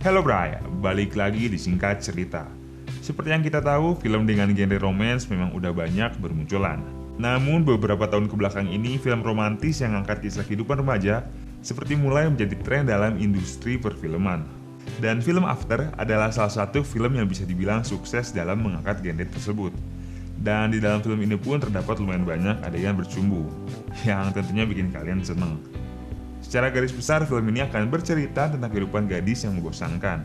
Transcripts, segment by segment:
Hello Bray, balik lagi di Singkat Cerita. Seperti yang kita tahu, film dengan genre romance memang udah banyak bermunculan. Namun beberapa tahun kebelakang ini, film romantis yang angkat kisah kehidupan remaja seperti mulai menjadi tren dalam industri perfilman. Dan film After adalah salah satu film yang bisa dibilang sukses dalam mengangkat genre tersebut. Dan di dalam film ini pun terdapat lumayan banyak adegan bercumbu, yang tentunya bikin kalian seneng. Secara garis besar, film ini akan bercerita tentang kehidupan gadis yang membosankan.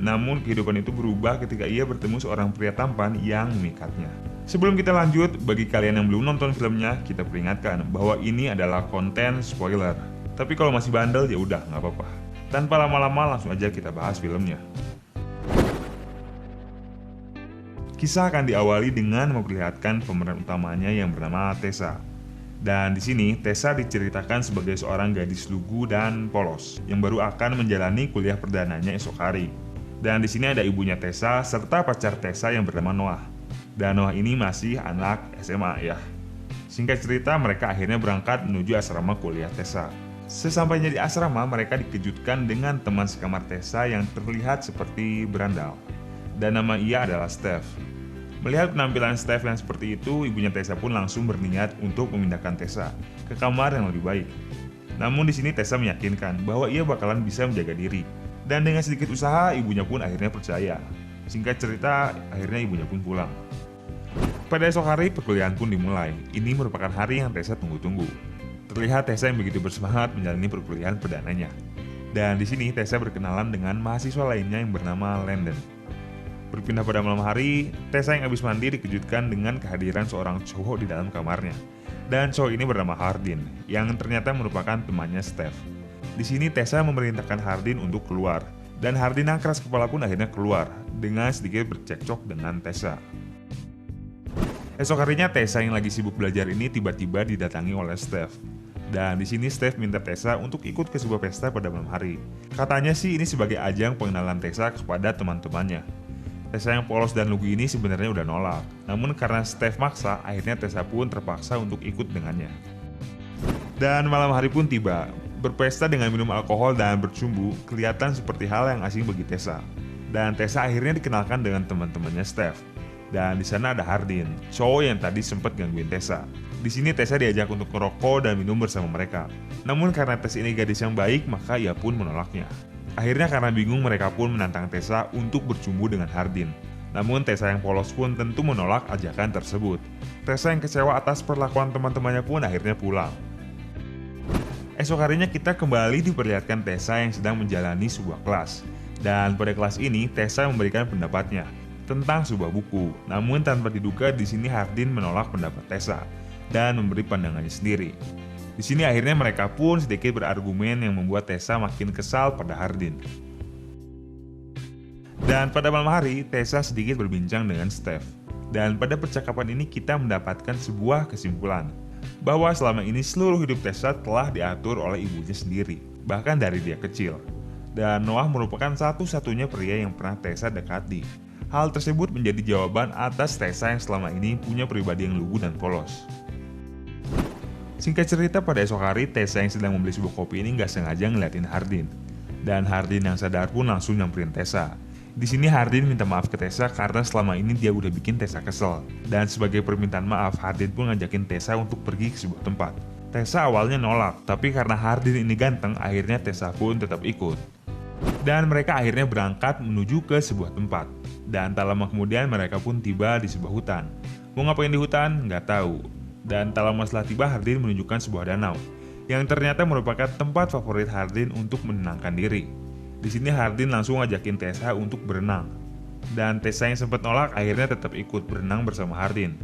Namun, kehidupan itu berubah ketika ia bertemu seorang pria tampan yang memikatnya. Sebelum kita lanjut, bagi kalian yang belum nonton filmnya, kita peringatkan bahwa ini adalah konten spoiler. Tapi kalau masih bandel, ya udah, nggak apa-apa. Tanpa lama-lama, langsung aja kita bahas filmnya. Kisah akan diawali dengan memperlihatkan pemeran utamanya yang bernama Tessa. Dan di sini Tessa diceritakan sebagai seorang gadis lugu dan polos yang baru akan menjalani kuliah perdananya esok hari. Dan di sini ada ibunya Tessa serta pacar Tessa yang bernama Noah. Dan Noah ini masih anak SMA ya. Singkat cerita, mereka akhirnya berangkat menuju asrama kuliah Tessa. Sesampainya di asrama, mereka dikejutkan dengan teman sekamar Tessa yang terlihat seperti berandal. Dan nama ia adalah Steph. Melihat penampilan Steph yang seperti itu, ibunya Tessa pun langsung berniat untuk memindahkan Tessa ke kamar yang lebih baik. Namun di sini Tessa meyakinkan bahwa ia bakalan bisa menjaga diri. Dan dengan sedikit usaha, ibunya pun akhirnya percaya. Singkat cerita, akhirnya ibunya pun pulang. Pada esok hari, perkuliahan pun dimulai. Ini merupakan hari yang Tessa tunggu-tunggu. Terlihat Tessa yang begitu bersemangat menjalani perkuliahan perdananya. Dan di sini Tessa berkenalan dengan mahasiswa lainnya yang bernama Landon. Berpindah pada malam hari, Tessa yang habis mandi dikejutkan dengan kehadiran seorang cowok di dalam kamarnya. Dan cowok ini bernama Hardin, yang ternyata merupakan temannya Steph. Di sini Tessa memerintahkan Hardin untuk keluar, dan Hardin yang keras kepala pun akhirnya keluar, dengan sedikit bercekcok dengan Tessa. Esok harinya Tessa yang lagi sibuk belajar ini tiba-tiba didatangi oleh Steph. Dan di sini Steph minta Tessa untuk ikut ke sebuah pesta pada malam hari. Katanya sih ini sebagai ajang pengenalan Tessa kepada teman-temannya. Tessa yang polos dan lugu ini sebenarnya udah nolak. Namun karena Steph maksa, akhirnya Tessa pun terpaksa untuk ikut dengannya. Dan malam hari pun tiba. Berpesta dengan minum alkohol dan bercumbu kelihatan seperti hal yang asing bagi Tessa. Dan Tessa akhirnya dikenalkan dengan teman-temannya Steph. Dan di sana ada Hardin, cowok yang tadi sempat gangguin Tessa. Di sini Tessa diajak untuk merokok dan minum bersama mereka. Namun karena Tessa ini gadis yang baik, maka ia pun menolaknya. Akhirnya karena bingung, mereka pun menantang Tessa untuk bercumbu dengan Hardin. Namun Tessa yang polos pun tentu menolak ajakan tersebut. Tessa yang kecewa atas perlakuan teman-temannya pun akhirnya pulang. Esok harinya kita kembali diperlihatkan Tessa yang sedang menjalani sebuah kelas. Dan pada kelas ini Tessa memberikan pendapatnya tentang sebuah buku. Namun tanpa diduga di sini Hardin menolak pendapat Tessa dan memberi pandangannya sendiri. Di sini akhirnya mereka pun sedikit berargumen yang membuat Tessa makin kesal pada Hardin. Dan pada malam hari, Tessa sedikit berbincang dengan Steph. Dan pada percakapan ini kita mendapatkan sebuah kesimpulan bahwa selama ini seluruh hidup Tessa telah diatur oleh ibunya sendiri, bahkan dari dia kecil. Dan Noah merupakan satu-satunya pria yang pernah Tessa dekati. Hal tersebut menjadi jawaban atas Tessa yang selama ini punya pribadi yang lugu dan polos. Singkat cerita, pada esok hari, Tessa yang sedang membeli sebuah kopi ini nggak sengaja ngeliatin Hardin. Dan Hardin yang sadar pun langsung nyamperin Tessa. Di sini Hardin minta maaf ke Tessa karena selama ini dia udah bikin Tessa kesel. Dan sebagai permintaan maaf, Hardin pun ngajakin Tessa untuk pergi ke sebuah tempat. Tessa awalnya nolak, tapi karena Hardin ini ganteng, akhirnya Tessa pun tetap ikut. Dan mereka akhirnya berangkat menuju ke sebuah tempat. Dan tak lama kemudian mereka pun tiba di sebuah hutan. Mau ngapain di hutan? Nggak tahu. Dan tak lama setelah tiba, Hardin menunjukkan sebuah danau yang ternyata merupakan tempat favorit Hardin untuk menenangkan diri. Di sini Hardin langsung ngajakin Tessa untuk berenang. Dan Tessa yang sempat nolak akhirnya tetap ikut berenang bersama Hardin.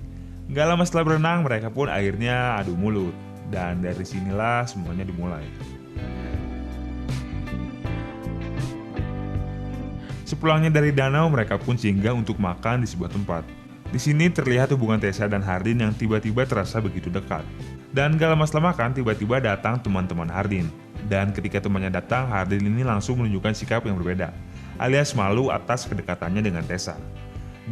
Gak lama setelah berenang, mereka pun akhirnya adu mulut. Dan dari sinilah semuanya dimulai. Sepulangnya dari danau, mereka pun singgah untuk makan di sebuah tempat. Di sini terlihat hubungan Tessa dan Hardin yang tiba-tiba terasa begitu dekat. Dan gak lama setelah makan, tiba-tiba datang teman-teman Hardin. Dan ketika temannya datang, Hardin ini langsung menunjukkan sikap yang berbeda, alias malu atas kedekatannya dengan Tessa.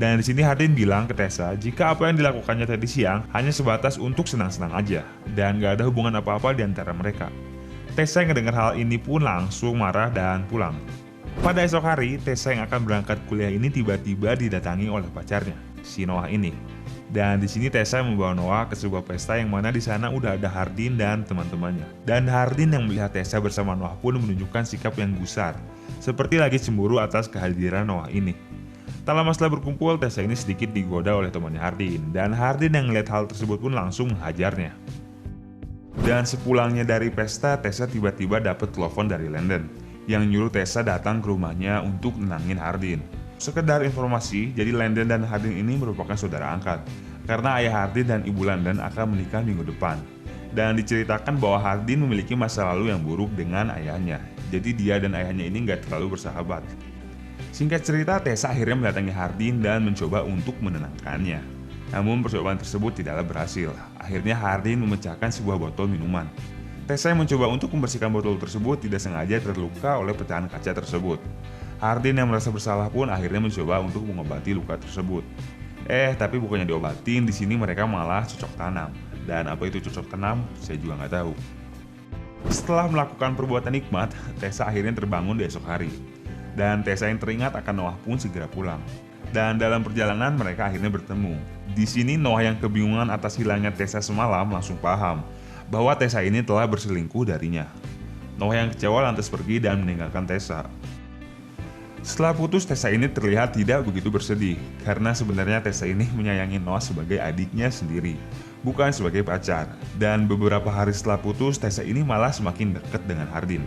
Dan di sini Hardin bilang ke Tessa jika apa yang dilakukannya tadi siang hanya sebatas untuk senang-senang aja, dan gak ada hubungan apa-apa di antara mereka. Tessa yang mendengar hal ini pun langsung marah dan pulang. Pada esok hari, Tessa yang akan berangkat kuliah ini tiba-tiba didatangi oleh pacarnya, si Noah ini. Dan di sini Tessa membawa Noah ke sebuah pesta yang mana di sana udah ada Hardin dan teman-temannya. Dan Hardin yang melihat Tessa bersama Noah pun menunjukkan sikap yang gusar, seperti lagi cemburu atas kehadiran Noah ini. Tak lama setelah berkumpul, Tessa ini sedikit digoda oleh temannya Hardin, dan Hardin yang melihat hal tersebut pun langsung menghajarnya. Dan sepulangnya dari pesta, Tessa tiba-tiba dapat telepon dari Landon yang nyuruh Tessa datang ke rumahnya untuk nenangin Hardin. Sekedar informasi, jadi Landon dan Hardin ini merupakan saudara angkat, karena ayah Hardin dan ibu Landon akan menikah minggu depan. Dan diceritakan bahwa Hardin memiliki masa lalu yang buruk dengan ayahnya, jadi dia dan ayahnya ini nggak terlalu bersahabat. Singkat cerita, Tessa akhirnya mendatangi Hardin dan mencoba untuk menenangkannya. Namun percobaan tersebut tidaklah berhasil. Akhirnya Hardin memecahkan sebuah botol minuman. Tessa yang mencoba untuk membersihkan botol tersebut tidak sengaja terluka oleh pecahan kaca tersebut. Hardin yang merasa bersalah pun akhirnya mencoba untuk mengobati luka tersebut. Tapi bukannya diobatin, di sini mereka malah cocok tanam. Dan apa itu cocok tanam, saya juga nggak tahu. Setelah melakukan perbuatan nikmat, Tessa akhirnya terbangun di esok hari. Dan Tessa yang teringat akan Noah pun segera pulang. Dan dalam perjalanan mereka akhirnya bertemu. Di sini Noah yang kebingungan atas hilangnya Tessa semalam langsung paham bahwa Tessa ini telah berselingkuh darinya. Noah yang kecewa lantas pergi dan meninggalkan Tessa. Setelah putus, Tessa ini terlihat tidak begitu bersedih karena sebenarnya Tessa ini menyayangi Noah sebagai adiknya sendiri, bukan sebagai pacar. Dan beberapa hari setelah putus, Tessa ini malah semakin dekat dengan Hardin.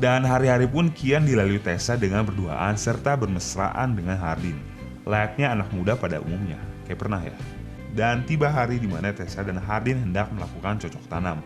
Dan hari-hari pun kian dilalui Tessa dengan berduaan serta bermesraan dengan Hardin, layaknya anak muda pada umumnya, kayak pernah ya. Dan tiba hari di mana Tessa dan Hardin hendak melakukan cocok tanam.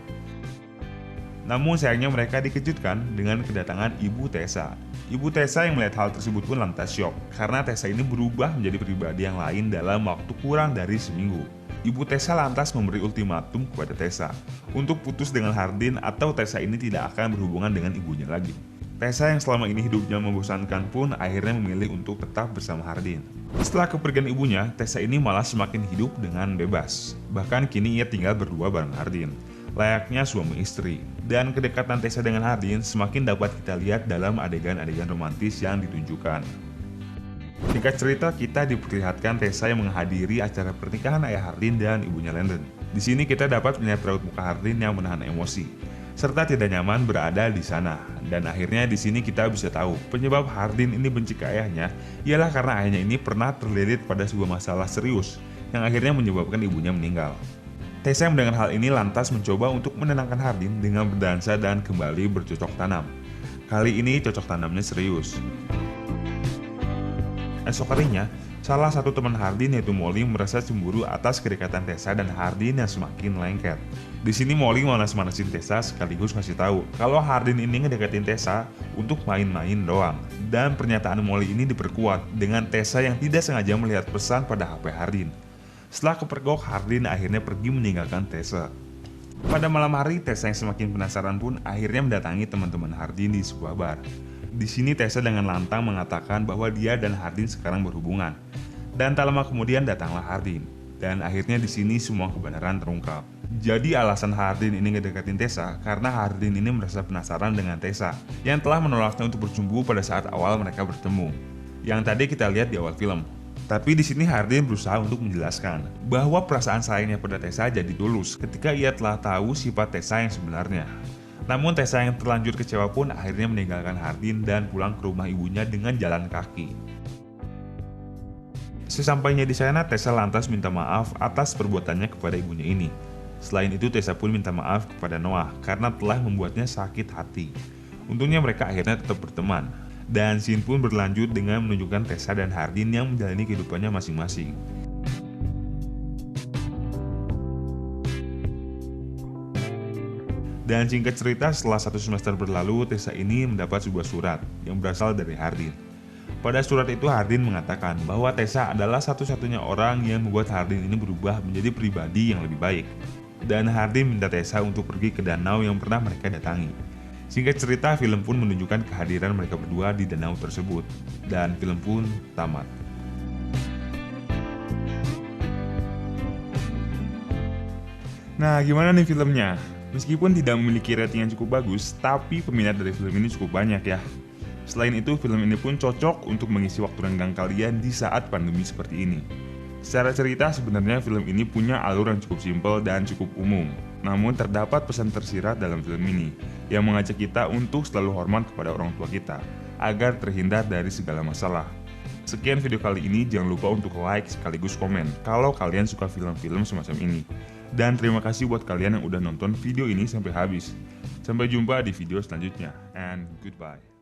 Namun sayangnya mereka dikejutkan dengan kedatangan ibu Tessa. Ibu Tessa yang melihat hal tersebut pun lantas syok, karena Tessa ini berubah menjadi pribadi yang lain dalam waktu kurang dari seminggu. Ibu Tessa lantas memberi ultimatum kepada Tessa untuk putus dengan Hardin atau Tessa ini tidak akan berhubungan dengan ibunya lagi. Tessa yang selama ini hidupnya membosankan pun akhirnya memilih untuk tetap bersama Hardin. Setelah kepergian ibunya, Tessa ini malah semakin hidup dengan bebas. Bahkan kini ia tinggal berdua bareng Hardin, layaknya suami istri. Dan kedekatan Tessa dengan Hardin semakin dapat kita lihat dalam adegan-adegan romantis yang ditunjukkan. Singkat cerita, kita diperlihatkan Tessa yang menghadiri acara pernikahan ayah Hardin dan ibunya Landon. Di sini kita dapat melihat raut muka Hardin yang menahan emosi, serta tidak nyaman berada di sana. Dan akhirnya di sini kita bisa tahu penyebab Hardin ini benci ke ayahnya ialah karena ayahnya ini pernah terlilit pada sebuah masalah serius yang akhirnya menyebabkan ibunya meninggal. Tessa yang mendengar hal ini lantas mencoba untuk menenangkan Hardin dengan berdansa dan kembali bercocok tanam. Kali ini cocok tanamnya serius. Esok harinya, salah satu teman Hardin yaitu Molly merasa cemburu atas kedekatan Tessa dan Hardin yang semakin lengket. Di sini Molly manas-manasin Tessa sekaligus ngasih tahu kalau Hardin ini ngedeketin Tessa untuk main-main doang. Dan pernyataan Molly ini diperkuat dengan Tessa yang tidak sengaja melihat pesan pada HP Hardin. Setelah kepergok, Hardin akhirnya pergi meninggalkan Tessa. Pada malam hari, Tessa yang semakin penasaran pun akhirnya mendatangi teman-teman Hardin di sebuah bar. Di sini Tessa dengan lantang mengatakan bahwa dia dan Hardin sekarang berhubungan. Dan tak lama kemudian datanglah Hardin. Dan akhirnya di sini semua kebenaran terungkap. Jadi alasan Hardin ini ngedeketin Tessa karena Hardin ini merasa penasaran dengan Tessa yang telah menolaknya untuk bercumbu pada saat awal mereka bertemu. Yang tadi kita lihat di awal film. Tapi di sini Hardin berusaha untuk menjelaskan bahwa perasaan sayangnya pada Tessa jadi tulus ketika ia telah tahu sifat Tessa yang sebenarnya. Namun Tessa yang terlanjur kecewa pun akhirnya meninggalkan Hardin dan pulang ke rumah ibunya dengan jalan kaki. Sesampainya di sana, Tessa lantas minta maaf atas perbuatannya kepada ibunya ini. Selain itu, Tessa pun minta maaf kepada Noah karena telah membuatnya sakit hati. Untungnya mereka akhirnya tetap berteman. Dan scene pun berlanjut dengan menunjukkan Tessa dan Hardin yang menjalani kehidupannya masing-masing. Dan singkat cerita, setelah 1 semester berlalu, Tessa ini mendapat sebuah surat yang berasal dari Hardin. Pada surat itu Hardin mengatakan bahwa Tessa adalah satu-satunya orang yang membuat Hardin ini berubah menjadi pribadi yang lebih baik. Dan Hardin minta Tessa untuk pergi ke danau yang pernah mereka datangi. Singkat cerita, film pun menunjukkan kehadiran mereka berdua di danau tersebut. Dan film pun tamat. Nah, gimana nih filmnya? Meskipun tidak memiliki rating yang cukup bagus, tapi peminat dari film ini cukup banyak ya. Selain itu, film ini pun cocok untuk mengisi waktu renggang kalian di saat pandemi seperti ini. Secara cerita, sebenarnya film ini punya alur yang cukup simpel dan cukup umum. Namun terdapat pesan tersirat dalam film ini yang mengajak kita untuk selalu hormat kepada orang tua kita agar terhindar dari segala masalah. Sekian video kali ini, jangan lupa untuk like sekaligus komen kalau kalian suka film-film semacam ini. Dan terima kasih buat kalian yang udah nonton video ini sampai habis. Sampai jumpa di video selanjutnya, and goodbye.